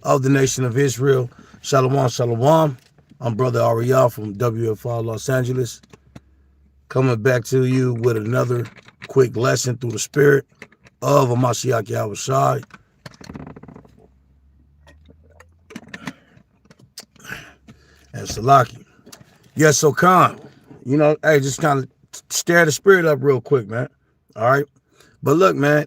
of the nation of Israel. Shalom, shalom. I'm Brother Ariel from WFR Los Angeles, coming back to you with another quick lesson through the spirit of Mashiach Yahushai. And Salaki. Yes, so Khan, hey, just kind of stir the spirit up real quick, man. All right. But look, man,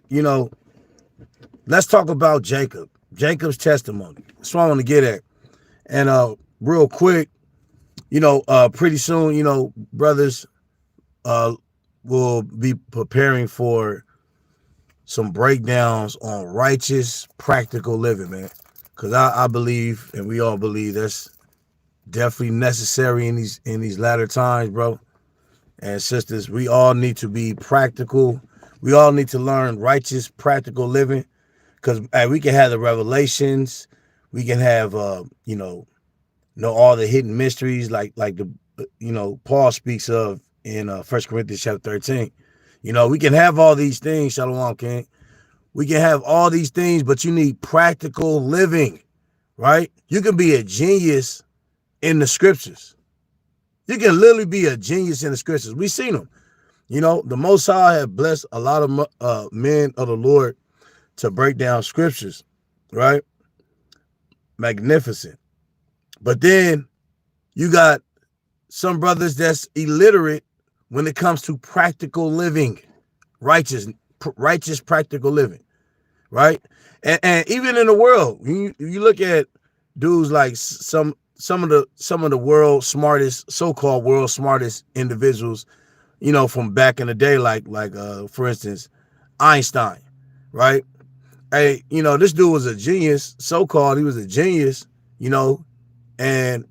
let's talk about Jacob's testimony. That's what I want to get at. And real quick, pretty soon, brothers will be preparing for some breakdowns on righteous, practical living, man. Because I believe, and we all believe, that's definitely necessary in these latter times, bro. And sisters, we all need to be practical. We all need to learn righteous, practical living. Because we can have the revelations, we can have know all the hidden mysteries, like the Paul speaks of in 1 Corinthians chapter 13. We can have all these things, Shalom King. We can have all these things, but you need practical living, right? You can be a genius in the scriptures. You can literally be a genius in the scriptures. We've seen them. The Most High have blessed a lot of men of the Lord to break down scriptures, right? Magnificent. But then you got some brothers that's illiterate when it comes to practical living, righteous practical living, right? And even in the world, you look at dudes like some of the world's smartest, so-called world's smartest individuals, from back in the day, like for instance, Einstein, right? Hey, this dude was a genius, so-called. He was a genius, and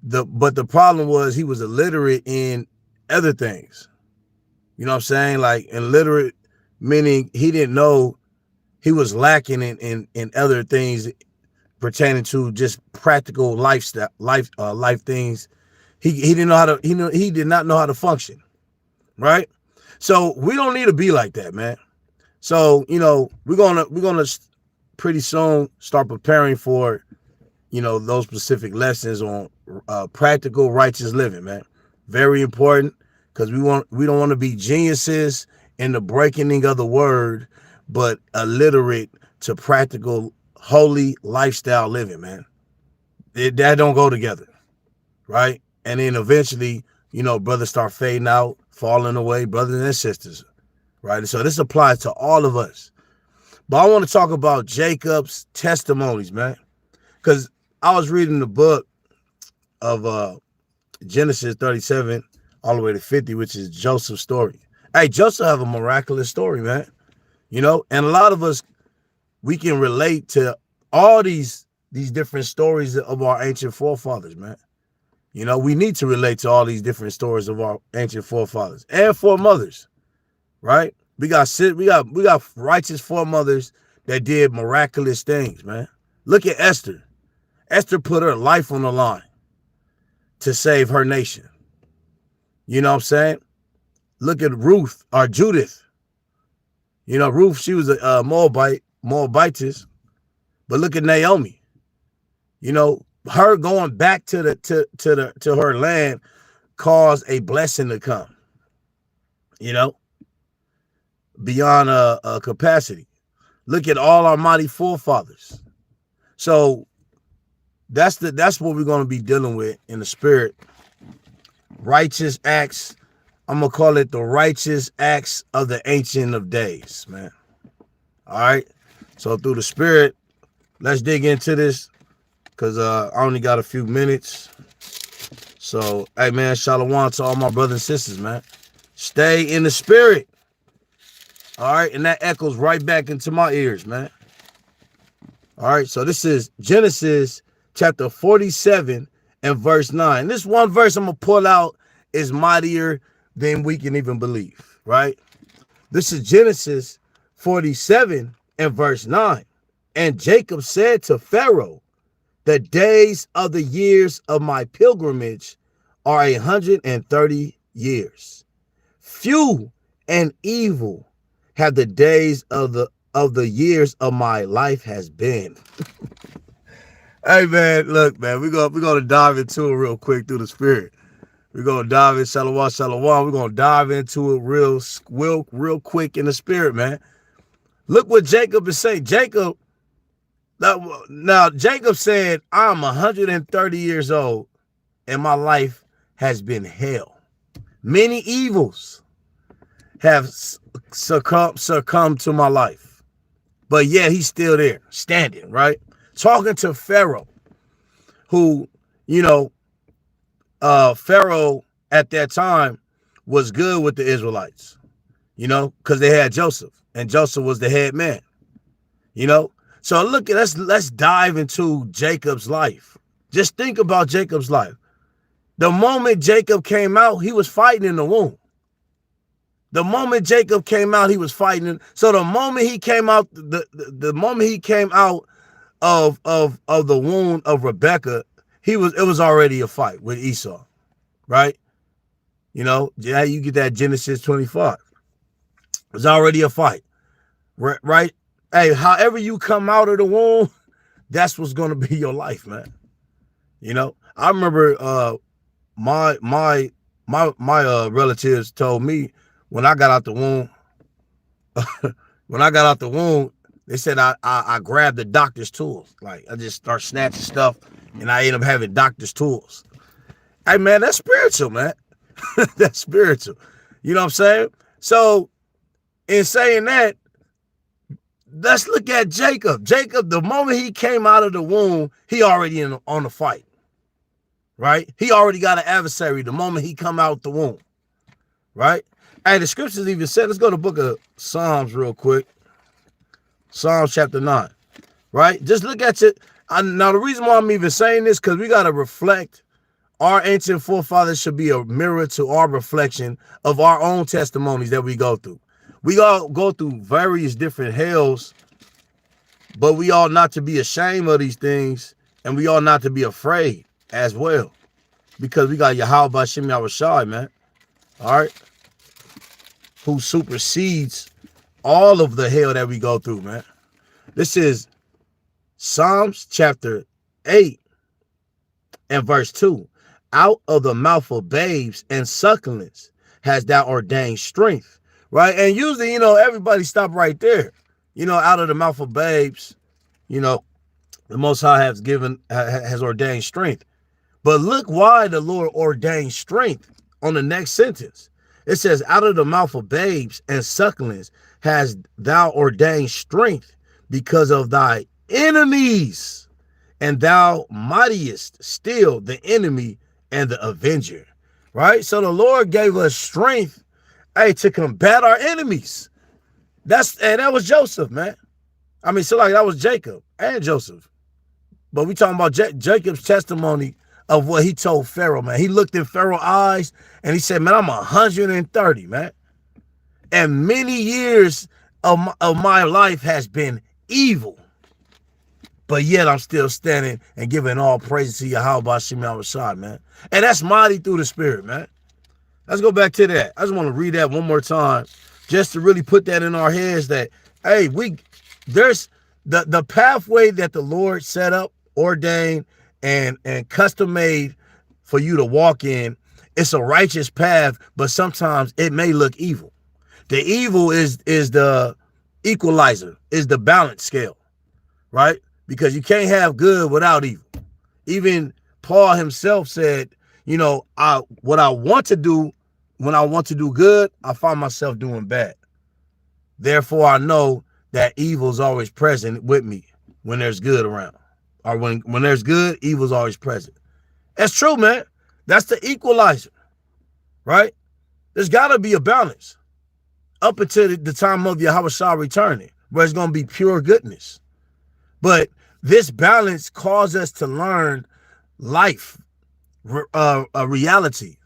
but the problem was he was illiterate in other things. You know what I'm saying? Like illiterate, meaning he didn't know, he was lacking in other things pertaining to just practical life things. He didn't know how to, he did not know how to function, right? So we don't need to be like that, man. So, we're gonna pretty soon start preparing for, those specific lessons on practical righteous living, man. Very important, because we don't want to be geniuses in the breaking of the word, but illiterate to practical holy lifestyle living, man. That don't go together, right? And then eventually, brothers start fading out, falling away, brothers and sisters. Right. So this applies to all of us. But I want to talk about Jacob's testimonies, man. Because I was reading the book of Genesis 37 all the way to 50, which is Joseph's story. Hey, Joseph have a miraculous story, man. And a lot of us, we can relate to all these different stories of our ancient forefathers, man. We need to relate to all these different stories of our ancient forefathers and foremothers. Right? We got righteous foremothers that did miraculous things, man. Look at Esther. Esther put her life on the line to save her nation. You know what I'm saying? Look at Ruth or Judith. Ruth, she was a Moabitess, but look at Naomi. Her going back to her land caused a blessing to come. Beyond a capacity. Look at all our mighty forefathers. So that's what we're going to be dealing with in the spirit. Righteous acts. I'm going to call it the righteous acts of the Ancient of Days, man. All right. So through the spirit, let's dig into this, because I only got a few minutes. So, hey, man, shalom to all my brothers and sisters, man. Stay in the spirit. All right, and that echoes right back into my ears, man. All right, so this is Genesis chapter 47 and verse 9. This one verse I'm going to pull out is mightier than we can even believe, right? This is Genesis 47 and verse 9. And Jacob said to Pharaoh, the days of the years of my pilgrimage are 130 years. Few and evil have the days of the years of my life has been. Hey man, look, man, we're gonna dive into it real quick through the spirit. We're gonna dive in shalom, shalom. We're gonna dive into it real quick in the spirit, man. Look what Jacob is saying. Jacob, now Jacob said, I'm 130 years old and my life has been hell. Many evils have succumbed to my life. But yet he's still there, standing, right? Talking to Pharaoh, who, Pharaoh at that time was good with the Israelites, because they had Joseph, and Joseph was the head man, So look, let's dive into Jacob's life. Just think about Jacob's life. The moment Jacob came out, he was fighting in the womb. The moment Jacob came out, he was fighting. So the moment he came out, the moment he came out of the womb of Rebekah, it was already a fight with Esau, right? Yeah, you get that Genesis 25. It was already a fight, right? Hey, however you come out of the womb, that's what's gonna be your life, man. I remember my relatives told me when I got out the womb, they said I grabbed the doctor's tools. Like I just start snatching stuff and I end up having doctor's tools. Hey man, that's spiritual, man. That's spiritual. You know what I'm saying? So in saying that, let's look at Jacob. Jacob, the moment he came out of the womb, he already on the fight. Right? He already got an adversary the moment he come out the womb. Right? Hey, the scriptures even said, let's go to the book of Psalms real quick. Psalms chapter 9. Right? Just look at it. Now, the reason why I'm even saying this, because we got to reflect. Our ancient forefathers should be a mirror to our reflection of our own testimonies that we go through. We all go through various different hells, but we ought not to be ashamed of these things, and we ought not to be afraid as well, because we got Yahweh Bashim Yahushai, man. All right, who supersedes all of the hell that we go through, man. This is Psalms chapter 8 and verse 2. Out of the mouth of babes and sucklings has thou ordained strength. Right? And usually, everybody stop right there. Out of the mouth of babes, the Most High has ordained strength. But look why the Lord ordained strength on the next sentence. It says, out of the mouth of babes and sucklings has thou ordained strength because of thy enemies, and thou mightiest still the enemy and the avenger. Right? So the Lord gave us strength, to combat our enemies. That was Joseph, man. I mean, so like that was Jacob and Joseph. But we talking about Jacob's testimony of what he told Pharaoh, man. He looked in Pharaoh's eyes and he said, man, I'm 130, man. And many years of my life has been evil. But yet I'm still standing and giving all praise to Yahweh Bashim Yahushai, man. And that's mighty through the spirit, man. Let's go back to that. I just want to read that one more time, just to really put that in our heads that, hey, there's the pathway that the Lord set up, ordained, and custom made for you to walk in. It's a righteous path, but sometimes it may look evil. The evil is the equalizer, is the balance scale, right? Because you can't have good without evil. Even Paul himself said, what I want to do, when I want to do good, I find myself doing bad. Therefore, I know that evil is always present with me when there's good around. Or when there's good, evil is always present. That's true, man. That's the equalizer, right? There's got to be a balance up until the time of Yahushua returning, where it's going to be pure goodness. But this balance calls us to learn life, a reality,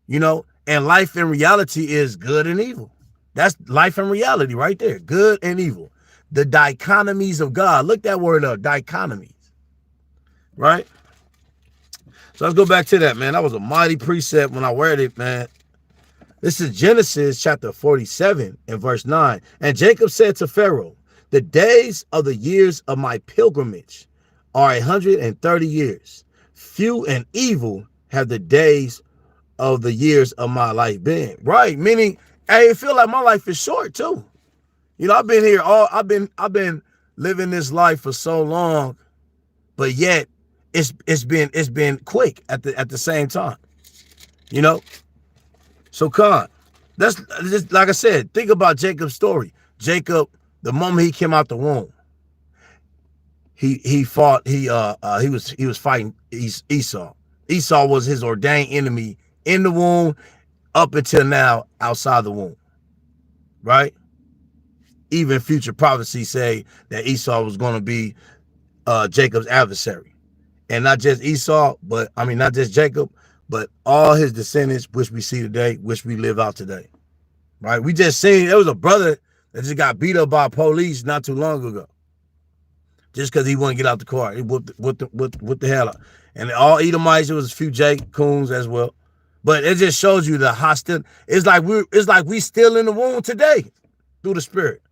and life in reality is good and evil. That's life and reality right there, good and evil. The dichotomies of God. Look that word up, dichotomies, right? So let's go back to that, man. That was a mighty precept when I read it, man. This is Genesis chapter 47 and verse 9. And Jacob said to Pharaoh, the days of the years of my pilgrimage are 130 years. Few and evil have the days of the years of my life been. Right? Meaning, hey, it feel like my life is short too. You know, I've been here I've been living this life for so long, but yet it's been quick at the same time. You know? So that's just like I said, think about Jacob's story. Jacob, the moment he came out the womb, he fought, he was fighting Esau. Esau was his ordained enemy in the womb up until now outside the womb. Right? Even future prophecies say that Esau was going to be Jacob's adversary. And not just Esau, but I mean, not just Jacob, but all his descendants, which we see today, which we live out today. Right? We just seen, there was a brother that just got beat up by police not too long ago. Just because he wouldn't get out the car. He whooped the hell out. And all Edomites, it was a few Jake Coons as well. But it just shows you the hostility. It's like we still in the womb today through the spirit.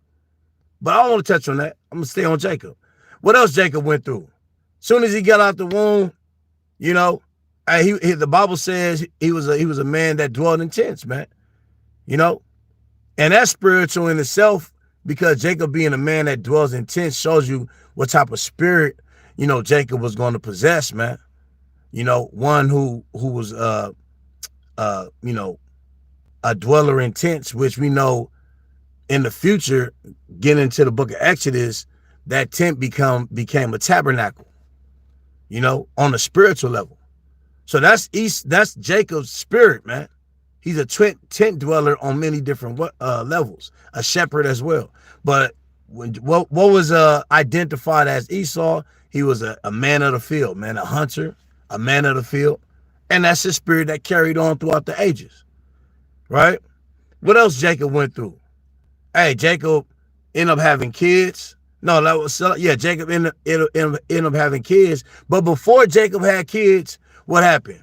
But I don't want to touch on that. I'm going to stay on Jacob. What else Jacob went through? Soon as he got out the womb, you know, the Bible says he was a man that dwelled in tents, man. You know, and that's spiritual in itself, because Jacob being a man that dwells in tents shows you what type of spirit, you know, Jacob was going to possess, man. You know, one who was you know, a dweller in tents, which we know in the future, getting into the book of Exodus, that tent became a tabernacle, you know, on a spiritual level. So that's Jacob's spirit, man. He's a tent dweller on many different levels, a shepherd as well. But what was identified as Esau, he was a man of the field, man, a hunter, a man of the field. And that's his spirit that carried on throughout the ages, right? What else Jacob went through? Hey, Jacob ended up having kids. No, that was, yeah, Jacob ended up having kids. But before Jacob had kids, what happened?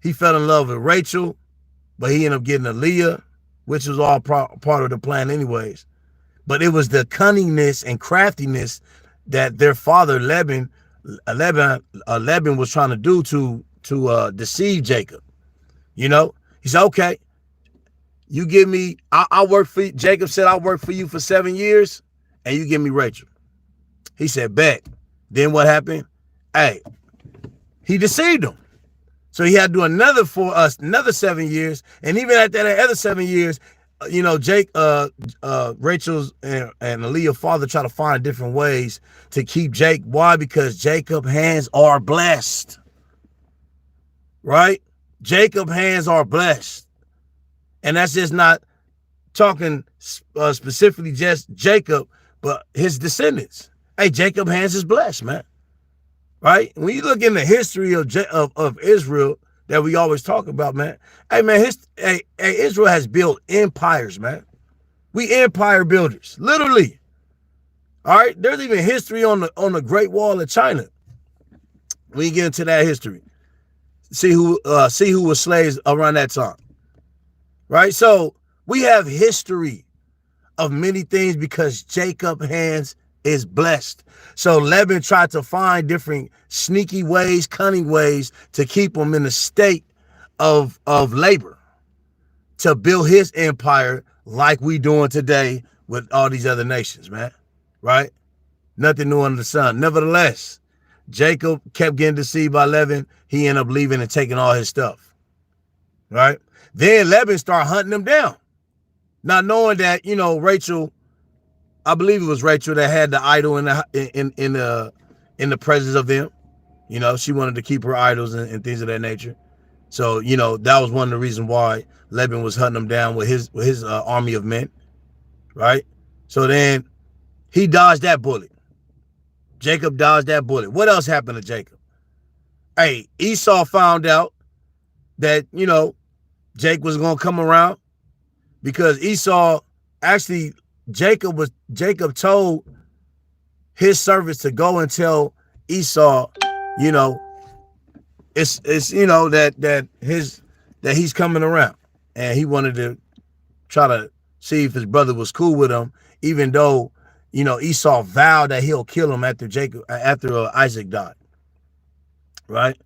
He fell in love with Rachel, but he ended up getting a Leah, which was all part of the plan anyways. But it was the cunningness and craftiness that their father Laban was trying to do to deceive Jacob. You know, he said, okay, you give me, I'll work for you. Jacob said, I'll work for you for 7 years and you give me Rachel. He said, bet. Then what happened? Hey, he deceived him. So he had to do another 7 years. And even at that other 7 years, you know, Rachel's and Leah's father try to find different ways to keep Jake. Why? Because Jacob's hands are blessed. Right? Jacob's hands are blessed. And that's just not talking specifically just Jacob, but his descendants. Hey, Jacob's hands is blessed, man. Right? When you look in the history of Israel that we always talk about, man. Hey, man, Israel has built empires, man. We empire builders, literally. All right? There's even history on the Great Wall of China. We get into that history. See who was slaves around that time. Right? So we have history of many things because Jacob's hands is blessed. So Laban tried to find different sneaky ways, cunning ways to keep him in a state of labor to build his empire like we doing today with all these other nations, man. Right? Nothing new under the sun. Nevertheless, Jacob kept getting deceived by Laban. He ended up leaving and taking all his stuff. Right? Then Laban started hunting him down. Not knowing that, you know, Rachel, I believe it was Rachel that had the idol in the presence of them. You know, she wanted to keep her idols and things of that nature. So, you know, that was one of the reasons why Laban was hunting him down with his army of men. Right? So then he dodged that bullet. Jacob dodged that bullet. What else happened to Jacob? Hey, Esau found out that, you know, Jake was going to come around because Esau, actually, Jacob told his servants to go and tell Esau, you know, it's you know, that he's coming around, and he wanted to try to see if his brother was cool with him, even though, Esau vowed that he'll kill him after Isaac died. Right?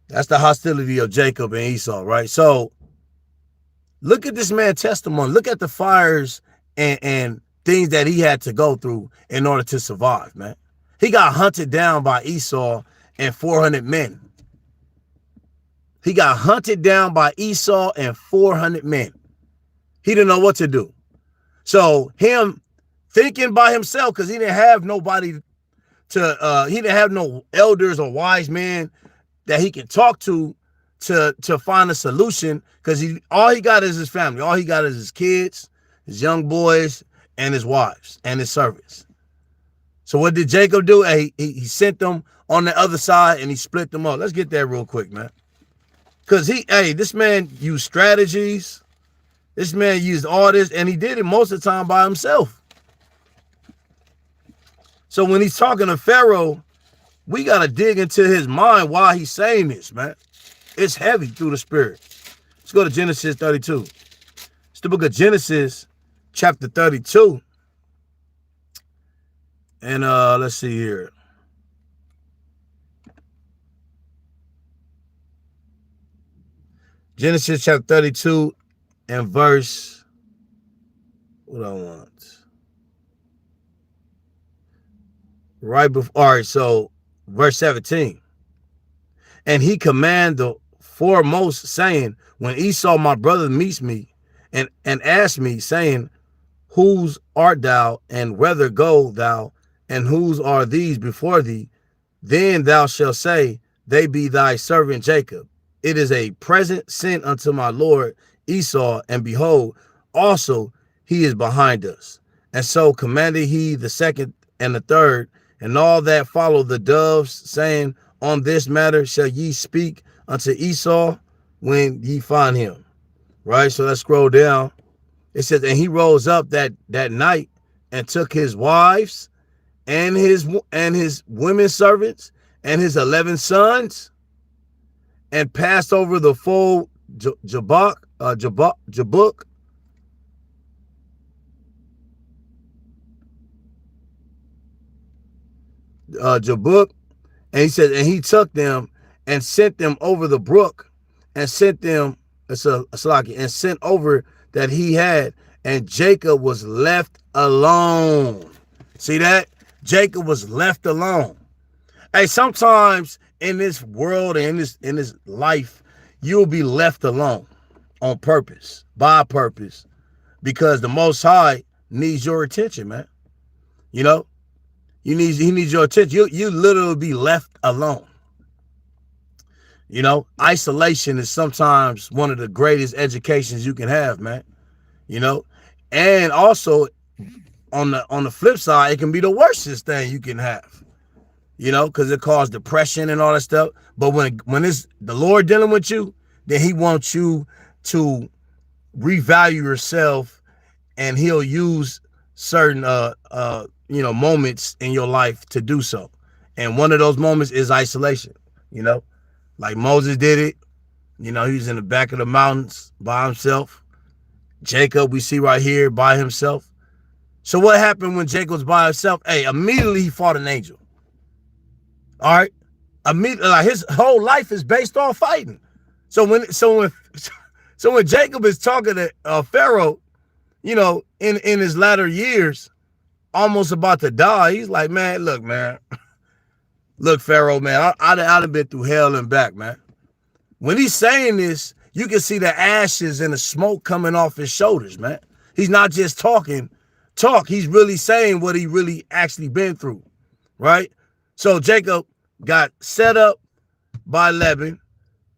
That's the hostility of Jacob and Esau, right? So look at this man's testimony. Look at the fires and things that he had to go through in order to survive, man. He got hunted down by Esau and 400 men. He got hunted down by Esau and 400 men. He didn't know what to do. So him thinking by himself, because he didn't have nobody he didn't have no elders or wise men that he can talk to find a solution, because all he got is his family. All he got is his kids, his young boys, and his wives and his servants. So what did Jacob do? He sent them on the other side and he split them up. Let's get that real quick, man. Because this man used strategies. This man used all this, and he did it most of the time by himself. So when he's talking to Pharaoh, we got to dig into his mind why he's saying this, man. It's heavy through the spirit. Let's go to Genesis 32. It's the book of Genesis, chapter 32. And let's see here. Genesis chapter 32 and verse, what I want. Right before, all right, so verse 17. And he commanded the foremost, saying, when Esau my brother meets me and asks me, saying, whose art thou, and whither go thou, and whose are these before thee? Then thou shalt say, they be thy servant Jacob. It is a present sent unto my lord Esau, and behold, also he is behind us. And so commanded he the second and the third, and all that follow the doves, saying, on this matter shall ye speak unto Esau when ye find him. Right? So let's scroll down. It says, and he rose up that night and took his wives and his women servants and his 11 sons, and passed over the full Jabbok, and he said, and he took them and sent them over the brook, and sent them and sent over that he had, and Jacob was left alone. See that? Jacob was left alone. Hey, sometimes in this world and in this life, you'll be left alone on purpose, by purpose, because the Most High needs your attention, man. He needs your attention. You literally be left alone. Isolation is sometimes one of the greatest educations you can have, man. And also on the flip side, it can be the worstest thing you can have. Because it causes depression and all that stuff. But when it's the Lord dealing with you, then he wants you to revalue yourself, and he'll use certain moments in your life to do so. And one of those moments is isolation. Like Moses did it. He was in the back of the mountains by himself. Jacob, we see right here, by himself. So what happened when Jacob was by himself? Hey, immediately he fought an angel. All right, immediately, his whole life is based on fighting. So when Jacob is talking to Pharaoh, in his latter years, almost about to die, he's like, man, look, Pharaoh, man, I'd have been through hell and back, man. When he's saying this, you can see the ashes and the smoke coming off his shoulders, man. He's not just talk. He's really saying what he really actually been through, right? So Jacob got set up by Laban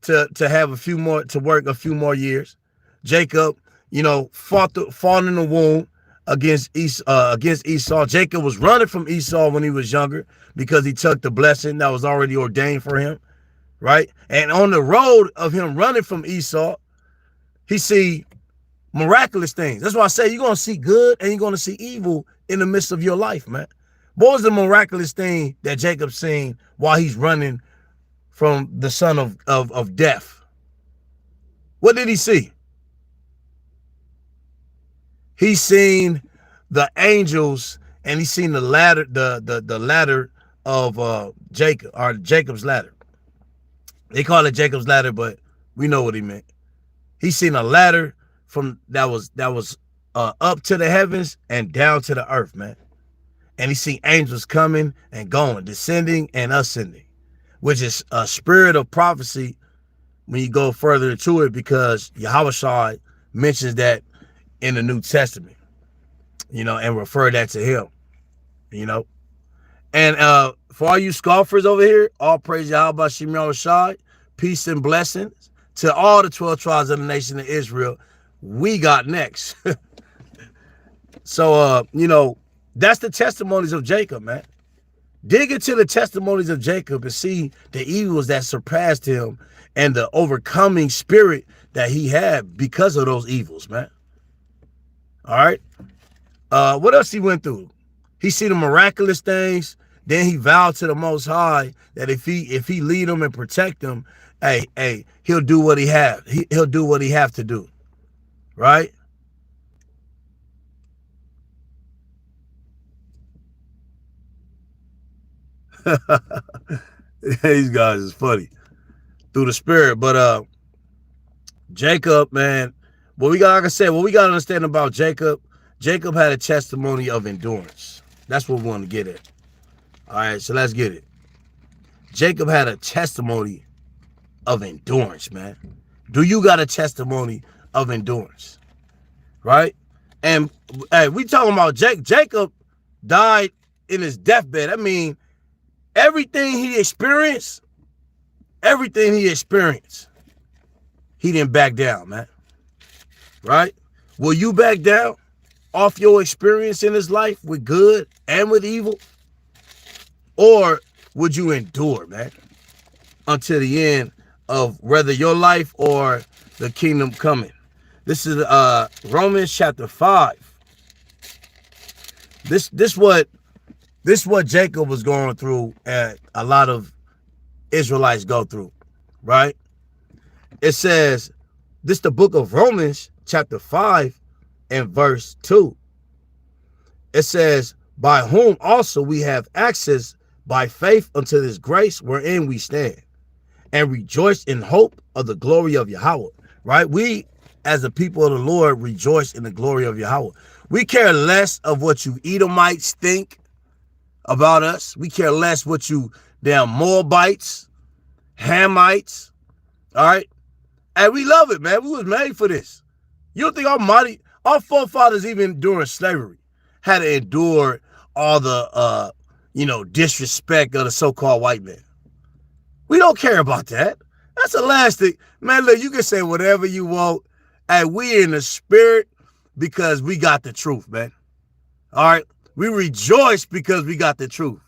to have to work a few more years. Jacob, fought in the womb against Esau. Jacob was running from Esau when he was younger because he took the blessing that was already ordained for him, right? And on the road of him running from Esau, he see miraculous things. That's why I say you're going to see good and you're going to see evil in the midst of your life, man. What was the miraculous thing that Jacob seen while he's running from the son of death? What did he see? He seen the angels and he seen the ladder, the ladder of Jacob, or Jacob's ladder. They call it Jacob's ladder, but we know what he meant. He seen a ladder from that was up to the heavens and down to the earth, man. And he seen angels coming and going, descending and ascending, which is a spirit of prophecy when you go further into it, because Yahushua mentions that in the New Testament, you know, and refer that to him, you know. And for all you scoffers over here, all praise Yahweh Shemir Shai, peace and blessings to all the 12 tribes of the nation of Israel. We got next. So, you know, that's the testimonies of Jacob, man. Dig into the testimonies of Jacob and see the evils that surpassed him and the overcoming spirit that he had because of those evils, man. All right. What else he went through? He seen the miraculous things. Then he vowed to the Most High that if he lead him and protect him, hey, he'll do what he have. He'll do what he have to do. Right? These guys is funny through the spirit. But Jacob, man, like I said, what we got to understand about Jacob had a testimony of endurance. That's what we want to get at. All right, so let's get it. Jacob had a testimony of endurance, man. Do you got a testimony of endurance? Right? And hey, we talking about Jacob died in his deathbed. I mean, everything he experienced, he didn't back down, man. Right? Will you back down off your experience in this life with good and with evil? Or would you endure, man, until the end of whether your life or the kingdom coming? This is Romans chapter 5. This what Jacob was going through, and a lot of Israelites go through, right? It says, this the book of Romans chapter 5 and verse 2. It says, by whom also we have access by faith unto this grace wherein we stand, and rejoice in hope of the glory of Yahweh. Right? We, as the people of the Lord, rejoice in the glory of Yahweh. We care less of what you Edomites think about us. We care less what you damn Moabites, Hamites, all right? And we love it, man. We was made for this. You don't think our forefathers, even during slavery, had to endure all the, disrespect of the so-called white man? We don't care about that. That's elastic. Man, look, you can say whatever you want. And we in the spirit because we got the truth, man. All right? We rejoice because we got the truth.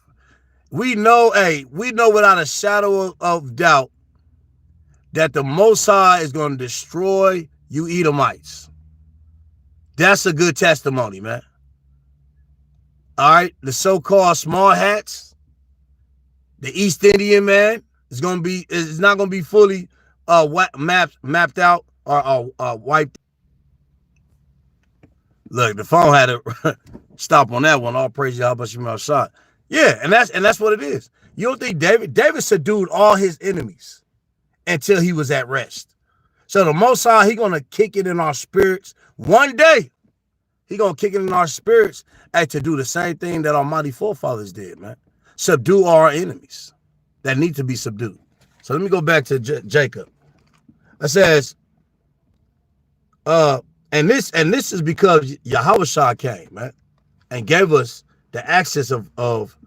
We know without a shadow of doubt that the Most High is going to destroy you Edomites. That's a good testimony, man. All right? The so-called small hats, the East Indian man is not going to be fully mapped out or wiped. Look, the phone had to stop on that one. All praise Yahweh Shemar Shai. Yeah, and that's what it is. You don't think David subdued all his enemies until he was at rest. So the Most High, he gonna kick it in our spirits one day. He gonna kick it in our spirits to do the same thing that our mighty forefathers did, man. Subdue our enemies that need to be subdued. So let me go back to Jacob. It says, and this is because Yahushua came, man, and gave us the access of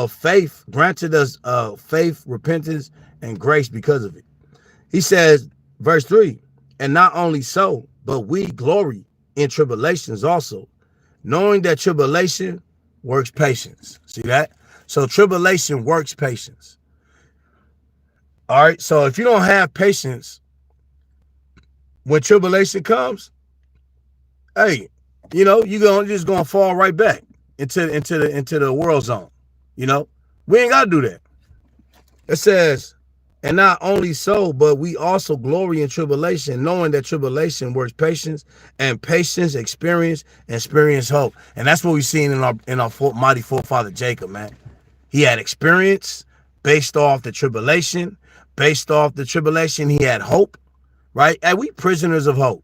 faith, granted us faith, repentance, and grace because of it. He says, verse 3, and not only so, but we glory in tribulations also, knowing that tribulation works patience. See that? So tribulation works patience. All right. So if you don't have patience when tribulation comes, hey, you're just gonna fall right back into the world zone. We ain't gotta do that. It says, And not only so, but we also glory in tribulation, knowing that tribulation works patience, and patience experience hope. And that's what we've seen in our mighty forefather Jacob, man. He had experience based off the tribulation. Based off the tribulation, he had hope, right? And we prisoners of hope,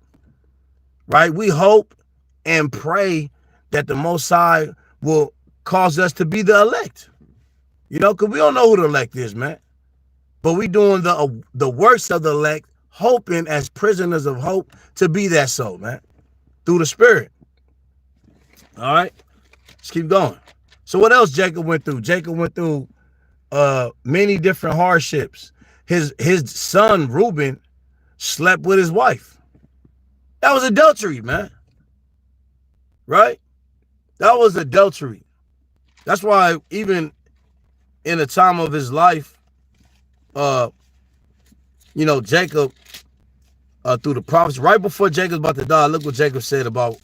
right? We hope and pray that the Most High will cause us to be the elect. You know, because we don't know who the elect is, man. But we doing the works of the elect, hoping as prisoners of hope to be that so, man, through the Spirit. All right, let's keep going. So what else Jacob went through? Jacob went through many different hardships. His son Reuben slept with his wife. That was adultery, man. Right? That was adultery. That's why even in the time of his life, you know, Jacob, through the prophets, right before Jacob's about to die, look what Jacob said about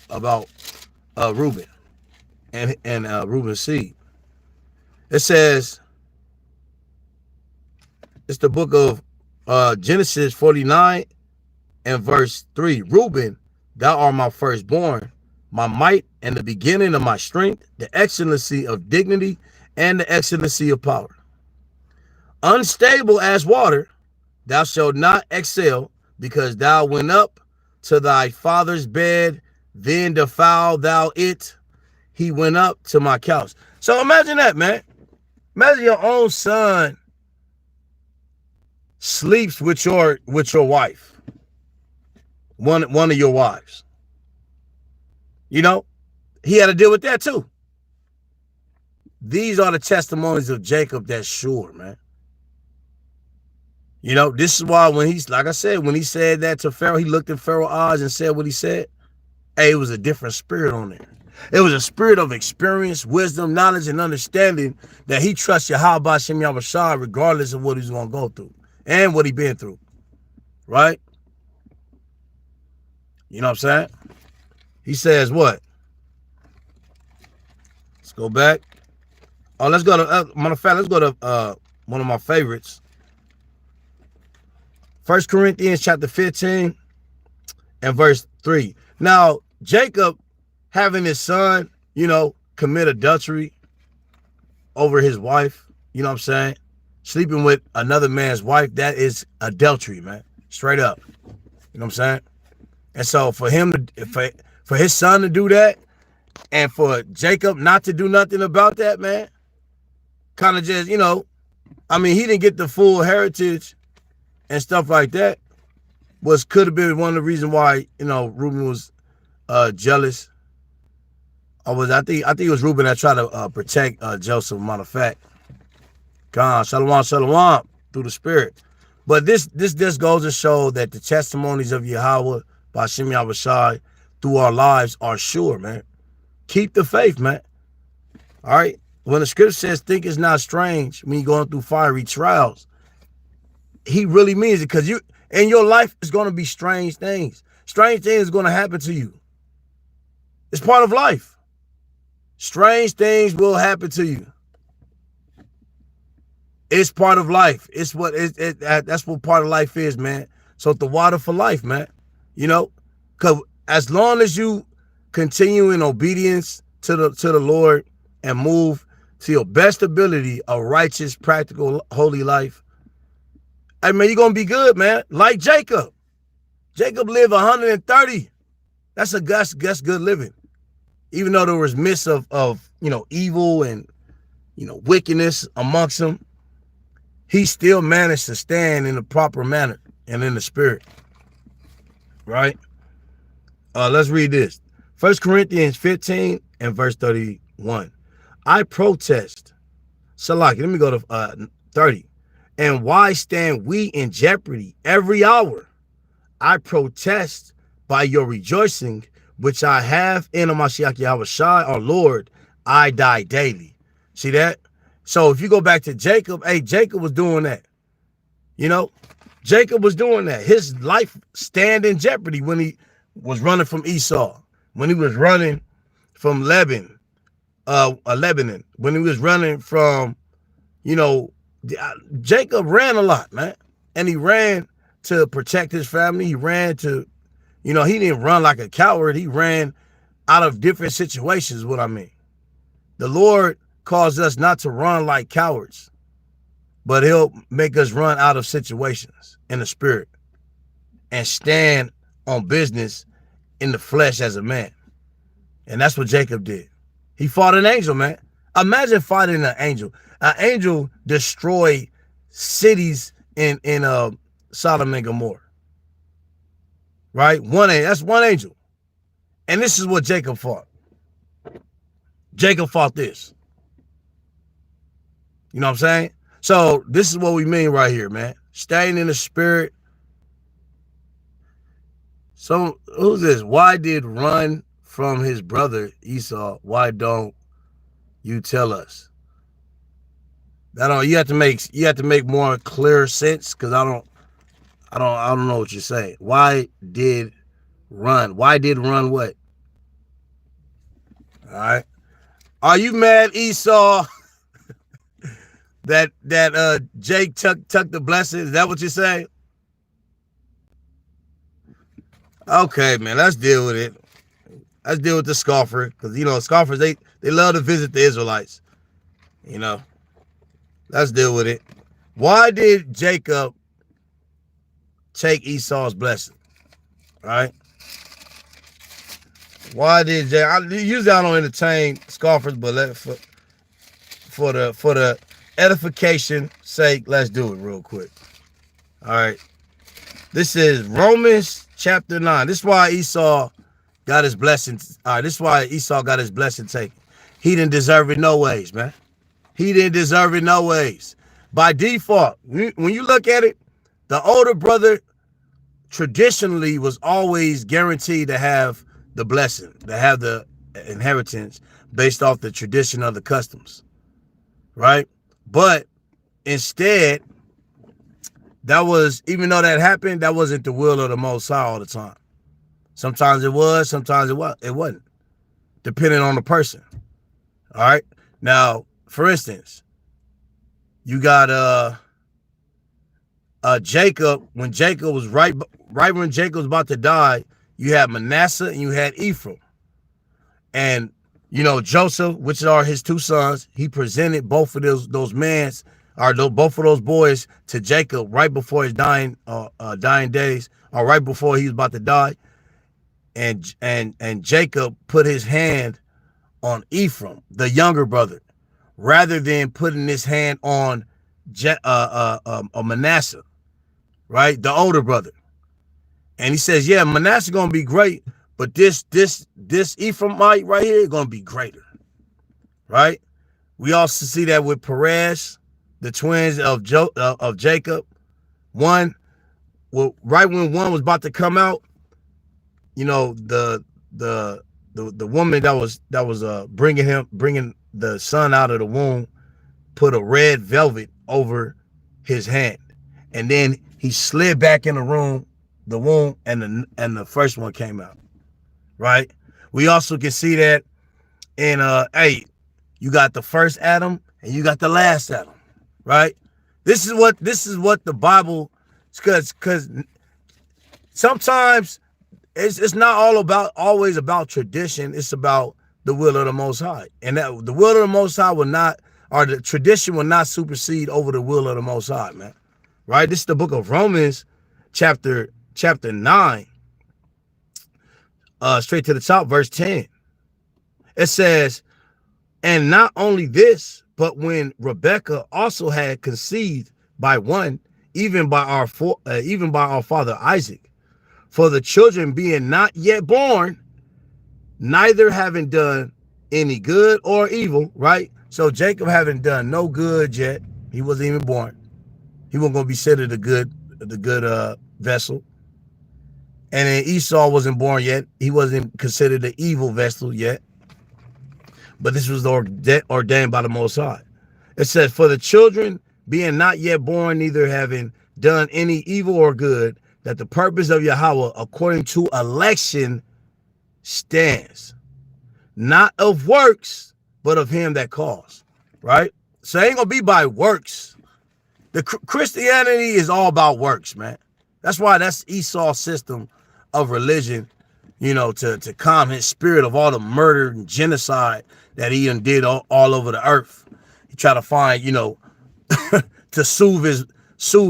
Reuben and Reuben's seed. It says, it's the book of Genesis 49 and verse 3. Reuben, thou art my firstborn, my might and the beginning of my strength, the excellency of dignity and the excellency of power. Unstable as water, thou shalt not excel, because thou went up to thy father's bed, then defiled thou it. He went up to my couch. So imagine that, man. Imagine your own son sleeps with your wife, one of your wives. You know, he had to deal with that too. These are the testimonies of Jacob that's sure, man. You know, this is why when he's, like I said, when he said that to Pharaoh, he looked in Pharaoh's eyes and said what he said. Hey, it was a different spirit on there. It was a spirit of experience, wisdom, knowledge, and understanding that he trusts Yahweh Hashem Yahushua regardless of what he's going to go through and what he's been through. Right? You know what I'm saying? He says what? Let's go back. Oh, let's go to, matter of fact, let's go to one of my favorites. 1 Corinthians chapter 15 and verse 3. Now, Jacob, having his son, you know, commit adultery over his wife, you know what I'm saying? Sleeping with another man's wife, that is adultery, man. Straight up. You know what I'm saying? And so for him to, for his son to do that, and for Jacob not to do nothing about that, man, kind of just, you know, I mean, he didn't get the full heritage and stuff like that. Could have been one of the reasons why, you know, Reuben was jealous. I think it was Reuben that tried to protect Joseph, matter of fact. God, shalom, through the Spirit. But this goes to show that the testimonies of Yahweh, B'Hashem Yahushua, through our lives are sure, man. Keep the faith, man. All right? When the scripture says, think it's not strange when you're going through fiery trials, he really means it, because you in your life is going to be strange things. Strange things are going to happen to you. It's part of life. Strange things will happen to you. It's part of life. It's what that's what part of life is, man. So the water for life, man. You know, because as long as you continue in obedience to the Lord and move to your best ability, a righteous, practical, holy life, I mean, you're gonna be good, man. Like Jacob. Jacob lived 130. That's good living. Even though there was midst of you know, evil and, you know, wickedness amongst them, he still managed to stand in the proper manner and in the Spirit. Right? Let's read this. 1 Corinthians 15 and verse 31. I protest. Salaki, let me go to 30. And why stand we in jeopardy every hour? I protest by your rejoicing, which I have in Mashiach Yahushua, our Lord, I die daily. See that? So if you go back to Jacob, hey, Jacob was doing that. You know, Jacob was doing that. His life stand in jeopardy when he was running from Esau, when he was running from Lebanon, when he was running from, you know, Jacob ran a lot, man. And he ran to protect his family. He ran to, he didn't run like a coward. He ran out of different situations, what I mean. The Lord calls us not to run like cowards, but he'll make us run out of situations in the spirit and stand on business in the flesh as a man. And that's what Jacob did. He fought an angel, man. Imagine fighting an angel. An angel destroyed cities in Sodom and Gomorrah. Right? That's one angel. And this is what Jacob fought. Jacob fought this. You know what I'm saying? So this is what we mean right here, man. Staying in the spirit. So who's this? Why did run from his brother Esau? Why don't you tell us? You have to make more clear sense, because I don't know what you're saying. Why did run? Why did run what? All right. Are you mad, Esau, that Jake took the blessing? Is that what you're saying? Okay, man, let's deal with it. Let's deal with the scoffer, because scoffers, they love to visit the Israelites. Let's deal with it. Why did Jacob take Esau's blessing? All right. Why did usually I don't entertain scoffers, but for the edification sake, let's do it real quick. All right. This is Romans chapter 9. This is why Esau got his blessing. All right, this is why Esau got his blessing taken. He didn't deserve it no ways, man. He didn't deserve it no ways. By default, when you look at it, the older brother traditionally was always guaranteed to have the blessing, to have the inheritance based off the tradition of the customs, right? But instead, even though that happened, that wasn't the will of the Most High all the time. Sometimes it was, sometimes it wasn't, depending on the person. All right. Now, for instance, you got Jacob. When Jacob was right when Jacob was about to die, you had Manasseh and you had Ephraim. And Joseph, which are his two sons, he presented both of those both of those boys to Jacob right before his dying days, or right before he was about to die. And Jacob put his hand on Ephraim, the younger brother, rather than putting his hand on Manasseh, right, the older brother. And he says, yeah, Manasseh gonna be great, but this Ephraimite right here is gonna be greater, right? We also see that with Perez, the twins of Jacob. Right when one was about to come out, the woman that was bringing the son out of the womb put a red velvet over his hand, and then he slid back in the womb, and the first one came out, right? We also can see that in you got the first Adam and you got the last Adam, right? This is what the Bible, because sometimes it's not always about tradition. It's about the will of the Most High, and that the will of the Most High the tradition will not supersede over the will of the Most High, man. Right? This is the book of Romans, chapter 9, straight to the top, verse 10. It says, and not only this, but when Rebekah also had conceived by one, even by our father Isaac, for the children being not yet born, neither having done any good or evil, right? So Jacob having done no good yet. He wasn't even born. He wasn't going to be considered the good vessel. And then Esau wasn't born yet. He wasn't considered the evil vessel yet. But this was ordained by the Most High. It says, for the children being not yet born, neither having done any evil or good, that the purpose of Yahweh according to election stands, not of works, but of him that calls, right? So it ain't gonna be by works Christianity is all about works, man. That's why that's Esau's system of religion, you know, to calm his spirit of all the murder and genocide that he did all over the earth. He tried to find, you know, to soothe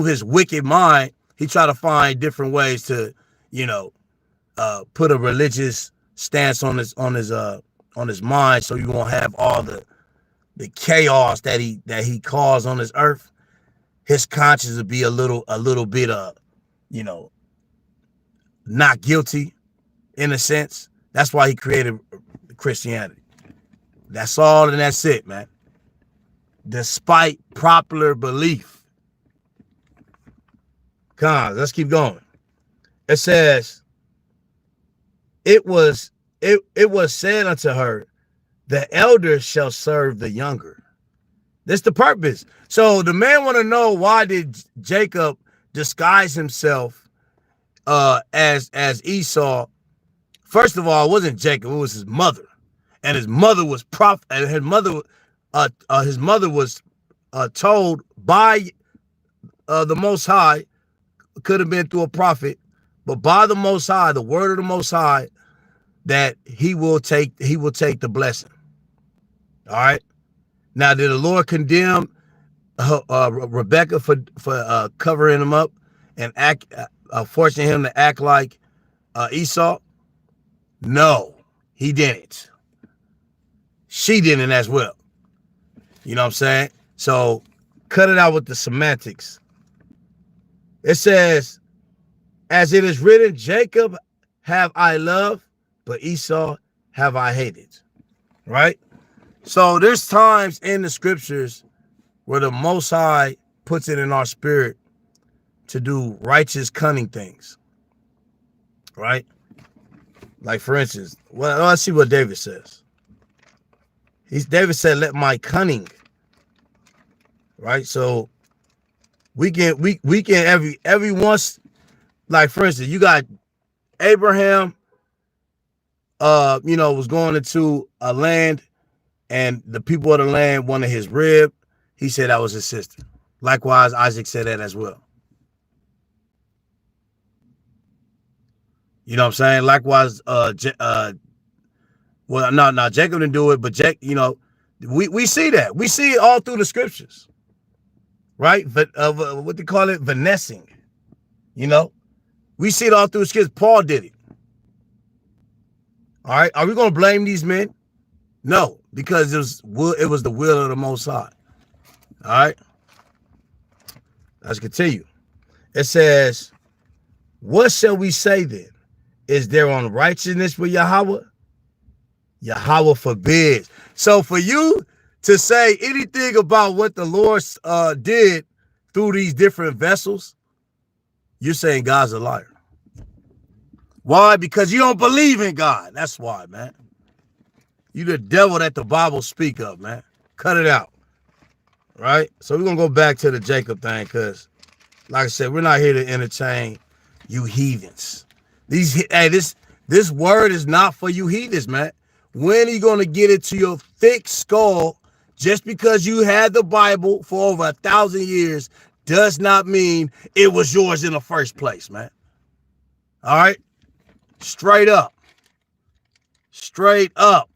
his wicked mind. He tried to find different ways to, you know, put a religious stance on his mind, so you won't have all the chaos that he caused on this earth. His conscience would be a little bit you know, not guilty in a sense. That's why he created Christianity. That's all, and that's it, man. Despite popular belief. Come on, let's keep going. It says, it was said unto her, the elder shall serve the younger. That's the purpose. So the man want to know, why did Jacob disguise himself as Esau? First of all, it wasn't Jacob, it was his mother. And his mother was his mother was told by the Most High, could have been through a prophet, but by the Most High, the word of the Most High, that he will take the blessing. All right. Now, did the Lord condemn Rebecca for covering him up and forcing him to act like Esau? No, he didn't. She didn't as well. You know what I'm saying? So cut it out with the semantics. It says, as it is written, Jacob have I loved, but Esau have I hated. Right? So there's times in the scriptures where the Most High puts it in our spirit to do righteous, cunning things. Right? Like, for instance, well, let's see what David says. David said, let my cunning. Right? So we can every once, like, for instance, you got Abraham, you know, was going into a land, and the people of the land wanted his rib. He said that was his sister. Likewise, Isaac said that as well. You know what I'm saying? Likewise, well, no, Jacob didn't do it, but you know, we see that. We see it all through the scriptures, right? But what they call it, finessing. You know, we see it all through the scriptures. Paul did it. All right, are we going to blame these men? No, because it was the will of the Most High. All right, let's continue. It says, what shall we say then? Is there unrighteousness with Yahweh? Yahweh forbids. So for you to say anything about what the Lord did through these different vessels, you're saying God's a liar. Why? Because you don't believe in God. That's why, man. You the devil that the Bible speak of, man. Cut it out. Right? So we're going to go back to the Jacob thing, because, like I said, we're not here to entertain you heathens. This word is not for you heathens, man. When are you going to get it to your thick skull? Just because you had the Bible for over 1,000 years does not mean it was yours in the first place, man. All right? Straight up. Straight up.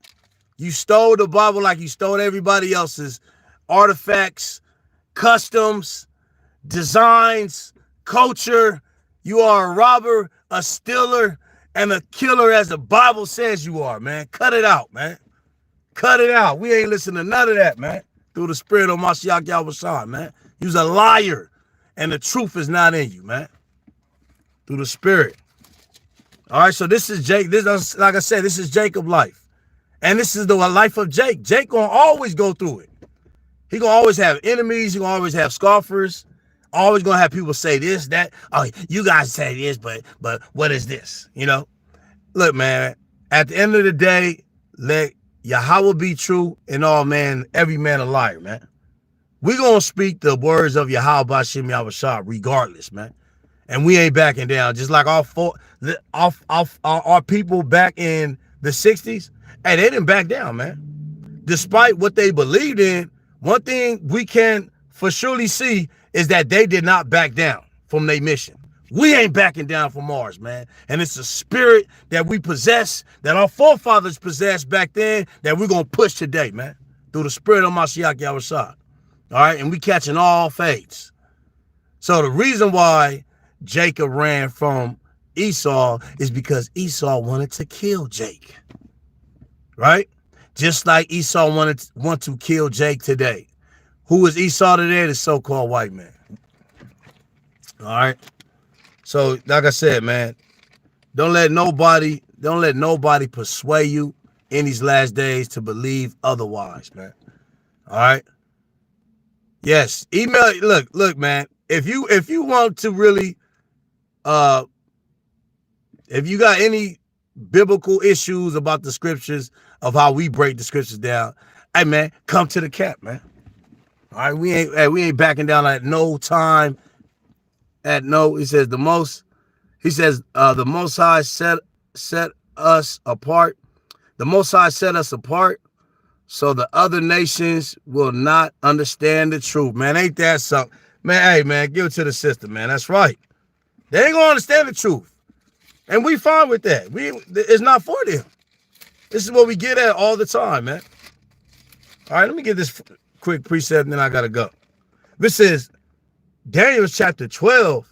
You stole the Bible like you stole everybody else's artifacts, customs, designs, culture. You are a robber, a stealer, and a killer, as the Bible says you are, man. Cut it out, man. Cut it out. We ain't listening to none of that, man. Through the spirit of Mashiach Yahushua, man. You's a liar, and the truth is not in you, man. Through the spirit. All right, so this is Jake. This is, like I said, this is Jacob's life. And this is the life of Jake. Jake gonna always go through it. He gonna always have enemies. He gonna always have scoffers. Always gonna have people say this, that. Oh, you guys say this, but what is this? You know, look, man. At the end of the day, let Yahweh be true and all man, every man a liar, man. We gonna speak the words of Yahweh Bashim Yahushua regardless, man. And we ain't backing down. Just like our people back in the 60s, hey, they didn't back down, man. Despite what they believed in, one thing we can for surely see is that they did not back down from their mission. We ain't backing down from ours, man. And it's a spirit that we possess, that our forefathers possessed back then, that we're going to push today, man. Through the spirit of Mashiach Yahushua. All right? And we catching all fades. So the reason why Jacob ran from Esau is because Esau wanted to kill Jake. Right? Just like Esau want to kill Jake today. Who is Esau today? The so-called white man. All right? So, like I said, man, don't let nobody persuade you in these last days to believe otherwise, man. All right? Yes, email. Look, man. If you want to really, if you got any biblical issues about the scriptures, of how we break the scriptures down, hey man, come to the cap, man. All right, we ain't backing down at no time. At no, he says the most high set us apart. The Most High set us apart so the other nations will not understand the truth. Man, ain't that something? Man, hey, man, give it to the sister, man. That's right. They ain't gonna understand the truth. And we fine with that. It's not for them. This is what we get at all the time, man. All right, let me get this quick precept and then I gotta go. This is Daniel chapter 12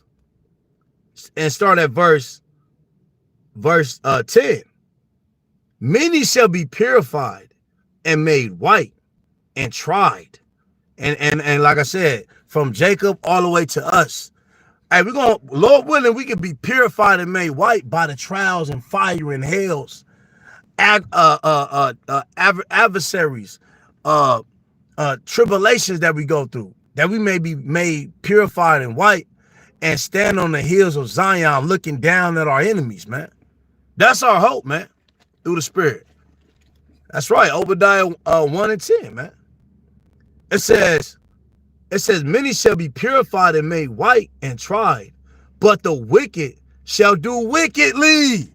and start at verse 10. Many shall be purified and made white and tried. And like I said, from Jacob all the way to us. Hey, we're going, Lord willing, we can be purified and made white by the trials and fire and hells, adversaries, tribulations that we go through, that we may be made purified and white and stand on the hills of Zion looking down at our enemies, man. That's our hope, man, through the Spirit. That's right, Obadiah 1 and 10, man. It says, many shall be purified and made white and tried, but the wicked shall do wickedly.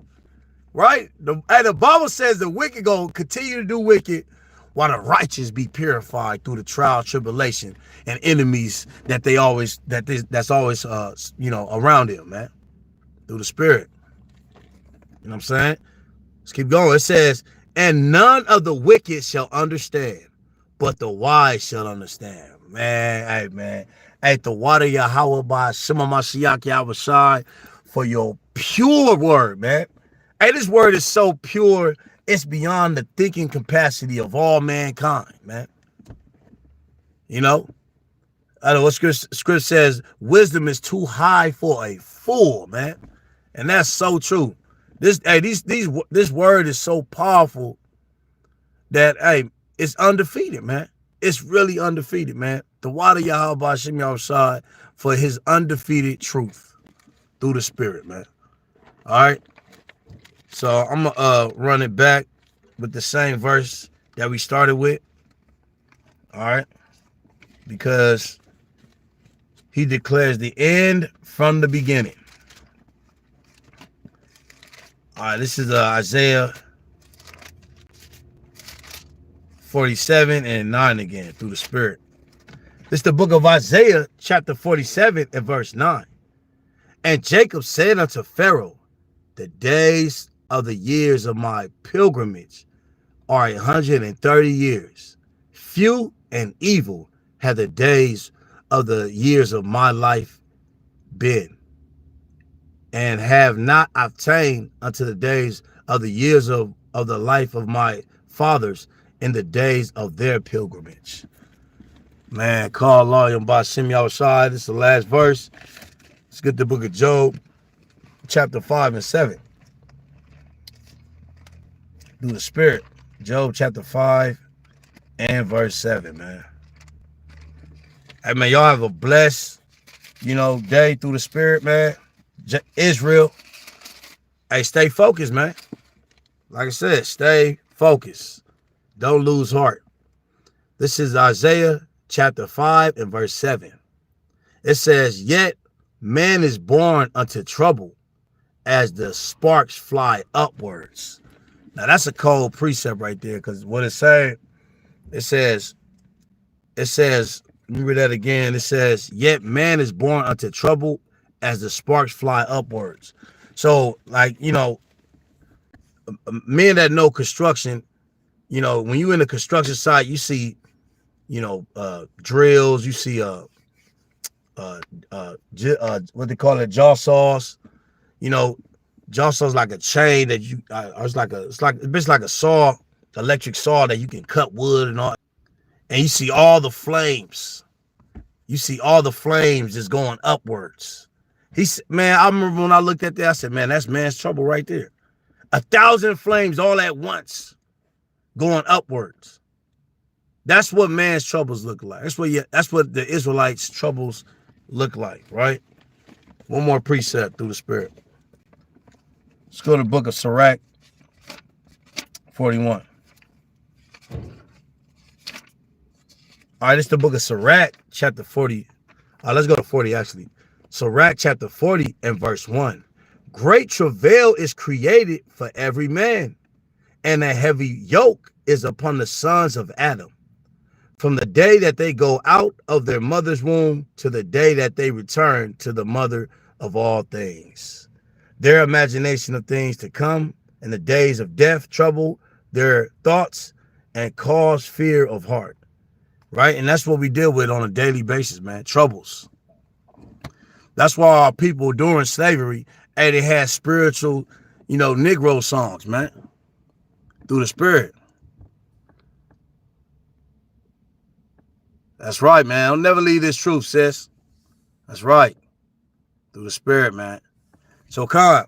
Right? The Bible says the wicked gonna continue to do wicked while the righteous be purified through the trial, tribulation, and enemies that that's always around them, man. Through the Spirit. You know what I'm saying? Let's keep going. It says, and none of the wicked shall understand, but the wise shall understand. Man, hey, the water Yahweh by Shema Mashiach Yahushai for your pure word, man. Hey, this word is so pure, it's beyond the thinking capacity of all mankind, man. You know? I know what script says, wisdom is too high for a fool, man. And that's so true. This word is so powerful that, hey, it's undefeated, man. It's really undefeated, man. The water Yahweh Hashem Yahushai for his undefeated truth through the Spirit, man. All right. So I'm gonna run it back with the same verse that we started with. All right. Because he declares the end from the beginning. All right, this is Isaiah 47 and 9 again, through the Spirit. This is the book of Isaiah, chapter 47 and verse 9. And Jacob said unto Pharaoh, the days of the years of my pilgrimage are 130 years. Few and evil have the days of the years of my life been, and have not obtained unto the days of the years of the life of my fathers in the days of their pilgrimage. Man, call law by Shem Yahushai. This is the last verse. Let's get the book of Job, chapter 5 and 7. Through the Spirit. Job chapter 5 and verse 7, man. Hey, man, y'all have a blessed, day through the Spirit, man. Israel. Hey, stay focused, man. Like I said, stay focused. Don't lose heart. This is Isaiah chapter 5 and verse 7. It says, yet man is born unto trouble as the sparks fly upwards. Now that's a cold precept right there, because what it's saying, it says, Let me read that again. It says, yet man is born unto trouble as the sparks fly upwards. So, like, you know, men that know construction, you know, when you in the construction site, you see, you know, drills, you see what they call it, jaw saws. You know, jaw saws like a chain that you it's like a saw, electric saw that you can cut wood and all. And you see all the flames. You see all the flames just going upwards. Man, I remember when I looked at that, I said, man, that's man's trouble right there. 1,000 flames all at once going upwards. That's what man's troubles look like. That's what the Israelites' troubles look like, right? One more precept through the Spirit. Let's go to the book of Sirach 41. All right, it's the book of Sirach, chapter 40. Let's go to 40, actually. Sirach, chapter 40 and verse 1. Great travail is created for every man, and a heavy yoke is upon the sons of Adam. From the day that they go out of their mother's womb to the day that they return to the mother of all things. Their imagination of things to come and the days of death trouble their thoughts and cause fear of heart. Right? And that's what we deal with on a daily basis, man. Troubles. That's why our people during slavery, hey, they had spiritual, you know, Negro songs, man. Through the Spirit. That's right, man. Don't never leave this truth, sis. That's right. Through the Spirit, man. So, Khan,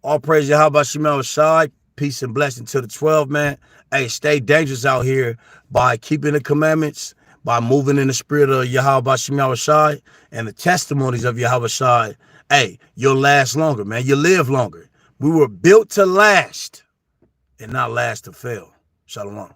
all praise Yahweh Shemel Shai. Peace and blessing to the 12, man. Hey, stay dangerous out here by keeping the commandments, by moving in the spirit of Yahweh Shemel Shai and the testimonies of Yahweh Shai. Hey, you'll last longer, man. You live longer. We were built to last and not last to fail. Shalom.